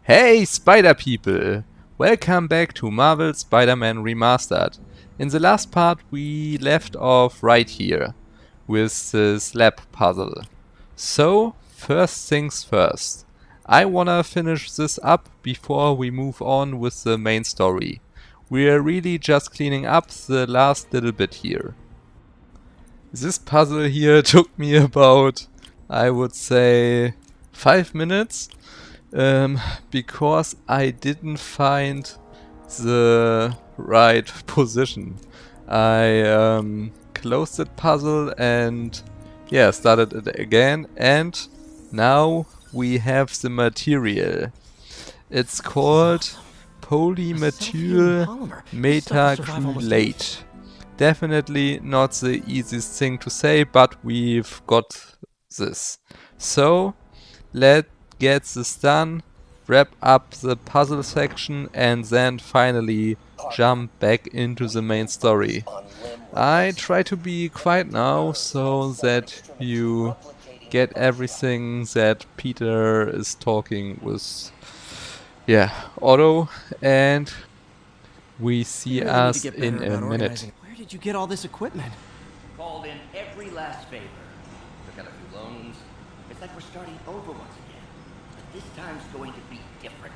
Hey Spider people! Welcome back to Marvel's Spider-Man Remastered. In the last part we left off right here with this lab puzzle. So first things first. I wanna finish this up before we move on with the main story. We're really just cleaning up the last little bit here. This puzzle here took me about, I would say, 5 minutes. Because I didn't find the right position. I closed that puzzle and started it again, and now we have the material. It's called polymethyl metacrylate. Definitely not the easiest thing to say, but we've got this. So let's get this done, wrap up the puzzle section, and then finally jump back into the main story. I try to be quiet now so that you get everything that Peter is talking with Otto, and we see us in a minute. Where did you get all this equipment? Called in every last favor. Took out a few loans. It's like we're starting over once again. But this time's going to be different.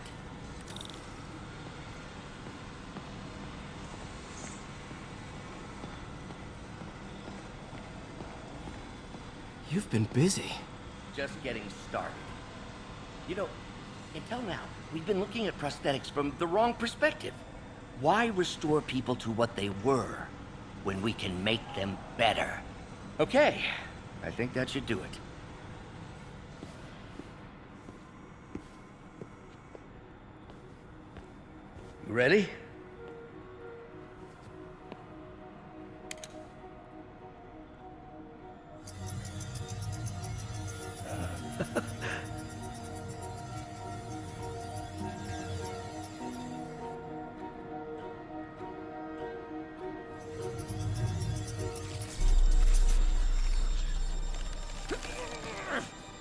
You've been busy. Just getting started. You know, until now, we've been looking at prosthetics from the wrong perspective. Why restore people to what they were when we can make them better? Okay, I think that should do it. You ready?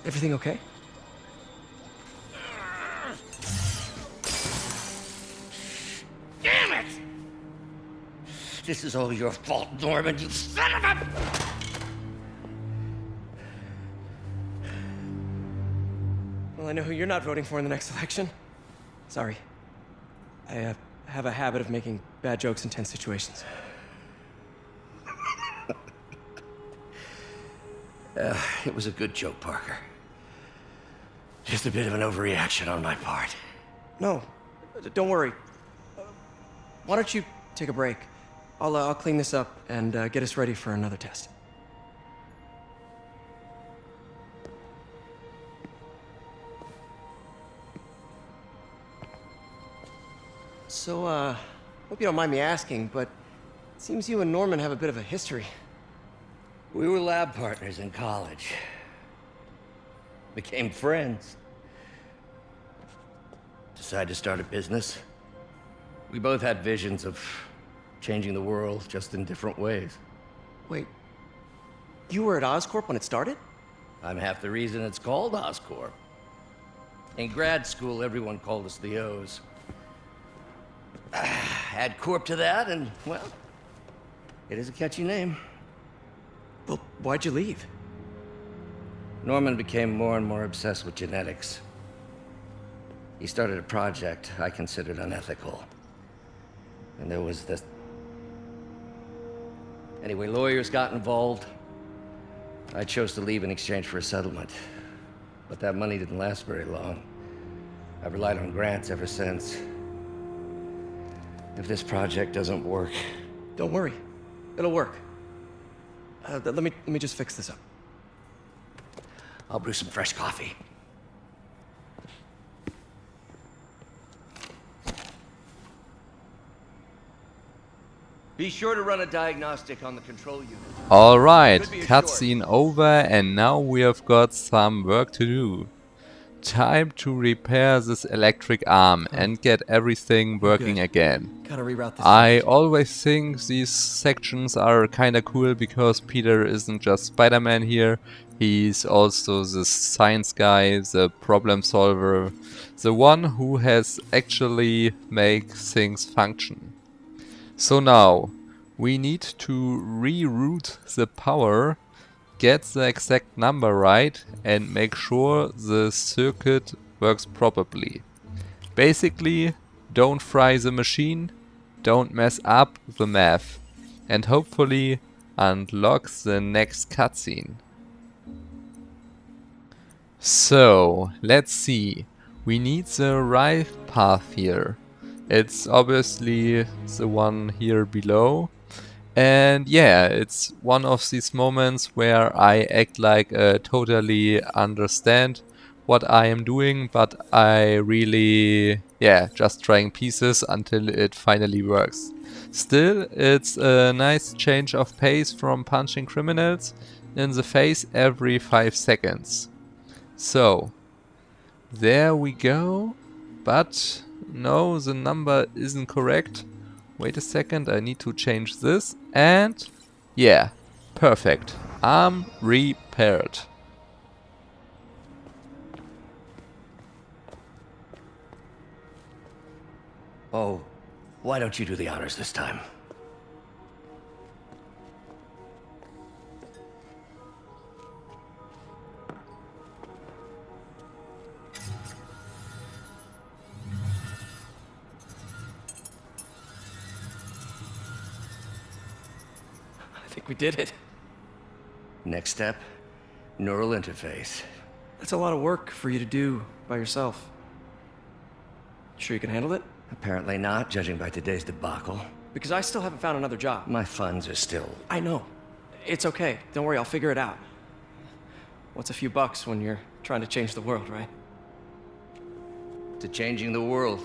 Everything okay? Damn it! This is all your fault, Norman, you son of a... Well, I know who you're not voting for in the next election. Sorry. I have a habit of making bad jokes in tense situations. It was a good joke, Parker. Just a bit of an overreaction on my part. No, don't worry. Why don't you take a break? I'll clean this up and get us ready for another test. So, hope you don't mind me asking, but it seems you and Norman have a bit of a history. We were lab partners in college. Became friends. Decided to start a business. We both had visions of changing the world, just in different ways. Wait, you were at Oscorp when it started? I'm half the reason it's called Oscorp. In grad school, everyone called us the O's. Add Corp to that, and, well, it is a catchy name. Well, why'd you leave? Norman became more and more obsessed with genetics. He started a project I considered unethical. And there was this... Anyway, lawyers got involved. I chose to leave in exchange for a settlement. But that money didn't last very long. I've relied on grants ever since. If this project doesn't work... Don't worry. It'll work. Let me just fix this up. I'll brew some fresh coffee. Be sure to run a diagnostic on the control unit. Alright, cutscene over, and now we have got some work to do. Time to repair this electric arm and get everything working again. Gotta reroute this. I always think these sections are kinda cool because Peter isn't just Spider-Man here, he's also the science guy, the problem solver, the one who has actually make things function. So now, we need to reroute the power, get the exact number right and make sure the circuit works properly. Basically, don't fry the machine, don't mess up the math, and hopefully unlock the next cutscene. So, let's see. We need the right path here. It's obviously the one here below. And yeah, it's one of these moments where I act like I totally understand what I am doing, but I really, just trying pieces until it finally works. Still, it's a nice change of pace from punching criminals in the face every 5 seconds. So, there we go, but no, the number isn't correct. Wait a second, I need to change this, and yeah, perfect. Arm repaired. Oh, why don't you do the honors this time? I think we did it. Next step, neural interface. That's a lot of work for you to do by yourself. Sure you can handle it? Apparently not, judging by today's debacle. Because I still haven't found another job. My funds are still... I know. It's okay. Don't worry, I'll figure it out. What's a few bucks when you're trying to change the world, right? to changing the world.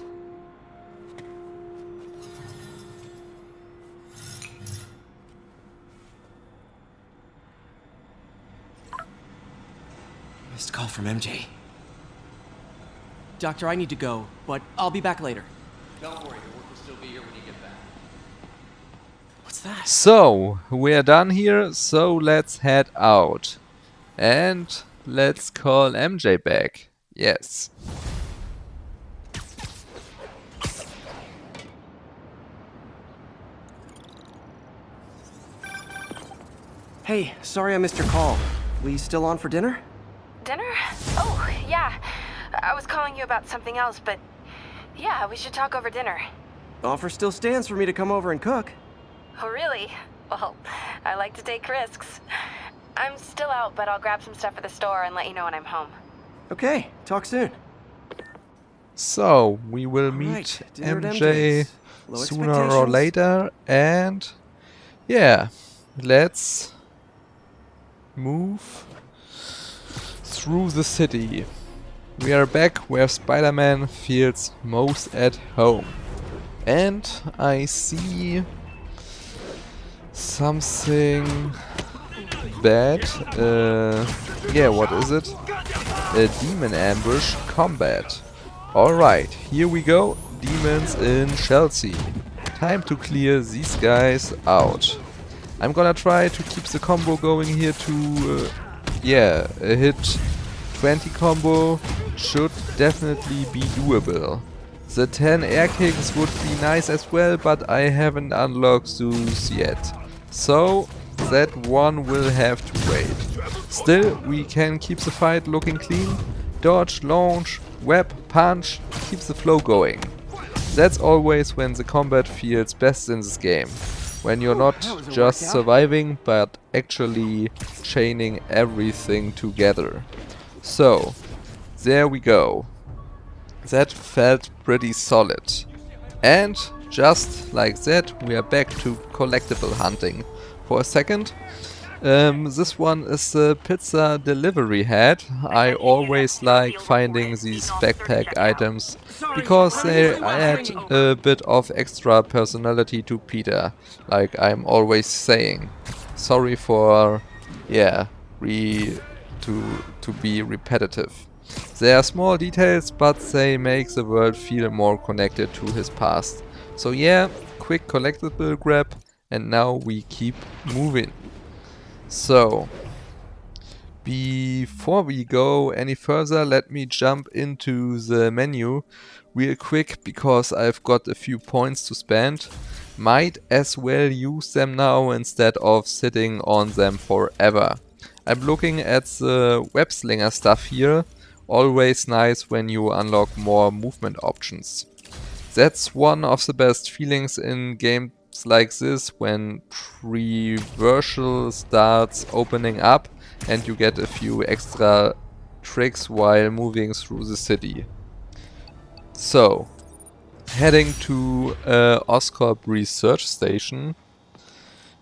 Missed call from MJ. Doctor, I need to go, but I'll be back later. Don't worry, your work will still be here when you get back. What's that? So, we're done here, so let's head out. And let's call MJ back. Yes. Hey, sorry I missed your call. We still on for dinner? Dinner? Oh, yeah. I was calling you about something else, but yeah, we should talk over dinner. Offer still stands for me to come over and cook. Oh, really? Well, I like to take risks. I'm still out, but I'll grab some stuff at the store and let you know when I'm home. Okay, talk soon. So, we will meet Alright, dinner at MJ MJ's. Low sooner or expectations. later, and yeah, let's move through the city. We are back where Spider-Man feels most at home. And I see something bad. Yeah, what is it? A demon ambush combat. Alright, here we go. Demons in Chelsea. Time to clear these guys out. I'm gonna try to keep the combo going here to, a hit 20 combo should definitely be doable. The 10 air kicks would be nice as well, but I haven't unlocked those yet. So that one will have to wait. Still, we can keep the fight looking clean. Dodge, launch, web, punch, keep the flow going. That's always when the combat feels best in this game. When you're not just surviving, but actually chaining everything together. So, there we go. That felt pretty solid. And just like that, we are back to collectible hunting. For a second, this one is the pizza delivery hat. I always like finding these backpack items because they add a bit of extra personality to Peter, like I'm always saying. Sorry for, to be repetitive. They are small details, but they make the world feel more connected to his past. So yeah, quick collectible grab, and now we keep moving. So, before we go any further, let me jump into the menu real quick, because I've got a few points to spend. Might as well use them now instead of sitting on them forever. I'm looking at the web slinger stuff here. Always nice when you unlock more movement options. That's one of the best feelings in games like this, when traversal starts opening up and you get a few extra tricks while moving through the city. So, heading to Oscorp research station.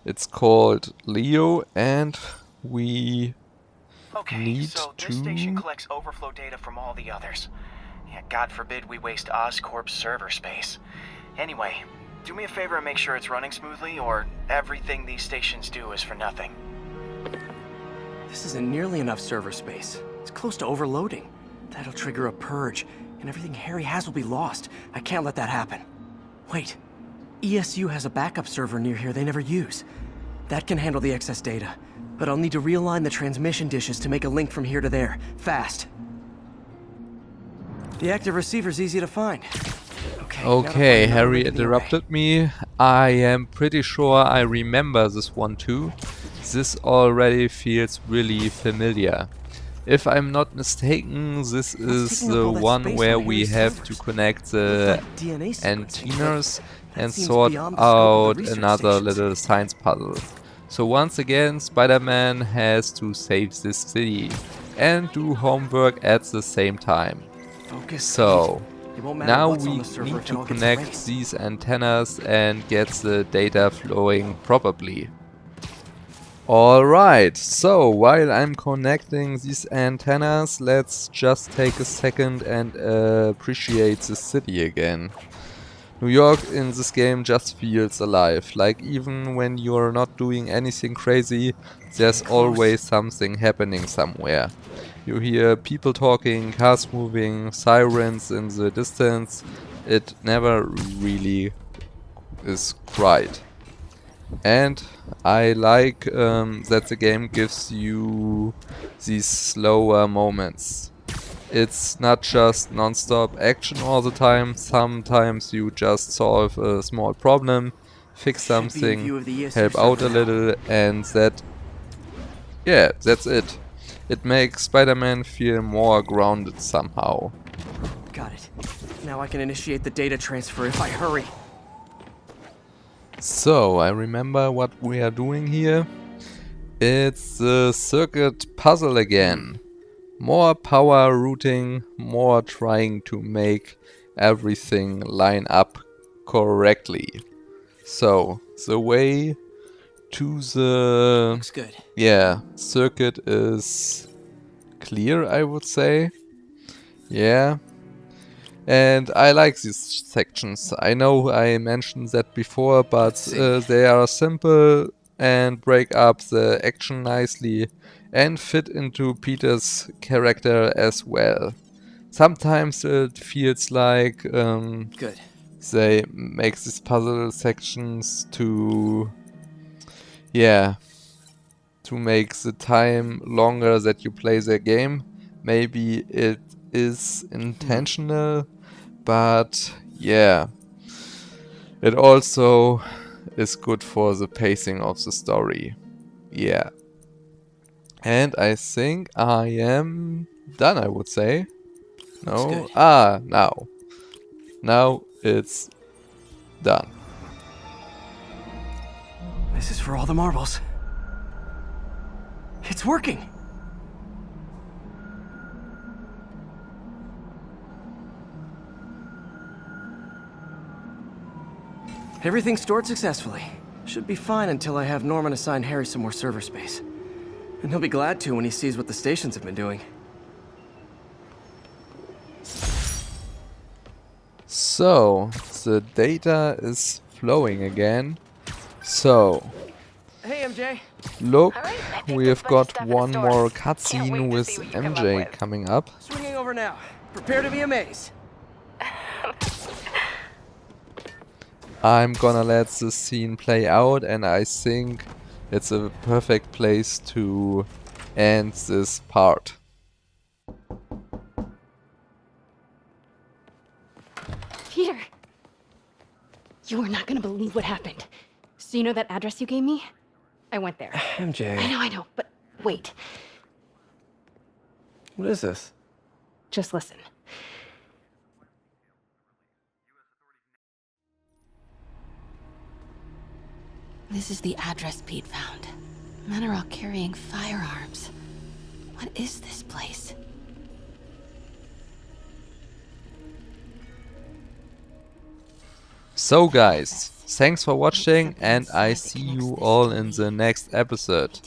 It's called Leo, and we need so to... this station collects overflow data from all the others. Yeah, God forbid we waste Oscorp's server space. Anyway, do me a favor and make sure it's running smoothly, or everything these stations do is for nothing. This isn't nearly enough server space. It's close to overloading. That'll trigger a purge, and everything Harry has will be lost. I can't let that happen. Wait. ESU has a backup server near here they never use. That can handle the excess data, but I'll need to realign the transmission dishes to make a link from here to there, fast. The active receiver's easy to find. Okay, Harry interrupted me. I am pretty sure I remember this one too. This already feels really familiar. If I'm not mistaken, this is the one where we have to connect the antennas and sort out another little science puzzle. So once again, Spider-Man has to save this city and do homework at the same time. So, now we need to connect these antennas and get the data flowing properly. Alright, so while I'm connecting these antennas, let's just take a second and appreciate the city again. New York in this game just feels alive. Like, even when you're not doing anything crazy, there's always something happening somewhere. You hear people talking, cars moving, sirens in the distance. It never really is quiet. And I like that the game gives you these slower moments. It's not just non-stop action all the time. Sometimes you just solve a small problem, fix something, help out a little, and that's it. It makes Spider-Man feel more grounded somehow. Got it. Now I can initiate the data transfer if I hurry. So, I remember what we are doing here. It's the circuit puzzle again. More power routing, more trying to make everything line up correctly. So, the way to the Looks good. circuit is clear, I would say. Yeah. And I like these sections. I know I mentioned that before, but they are simple and break up the action nicely and fit into Peter's character as well. Sometimes it feels like Good. they make these puzzle sections to make the time longer that you play the game. Maybe it is intentional, but yeah, it also is good for the pacing of the story. Yeah. And I think I am done, I would say. No? Now. Now it's done. This is for all the marbles. It's working! Everything stored successfully. Should be fine until I have Norman assign Harry some more server space. And he'll be glad to when he sees what the stations have been doing. So, the data is flowing again. So, Hey, MJ. Look, All right, I picked we a have bunch of got stuff at the one store. more Can't cutscene wait to with see what you come up MJ with. coming up. Swinging over now. Prepare to be amazed. I'm gonna let the scene play out, and I think it's a perfect place to end this part. Peter! You are not gonna believe what happened. So you know that address you gave me? I went there. MJ. I know, but wait. What is this? Just listen. This is the address Pete found. Men are all carrying firearms. What is this place? So guys, thanks for watching, and I see you all in the next episode.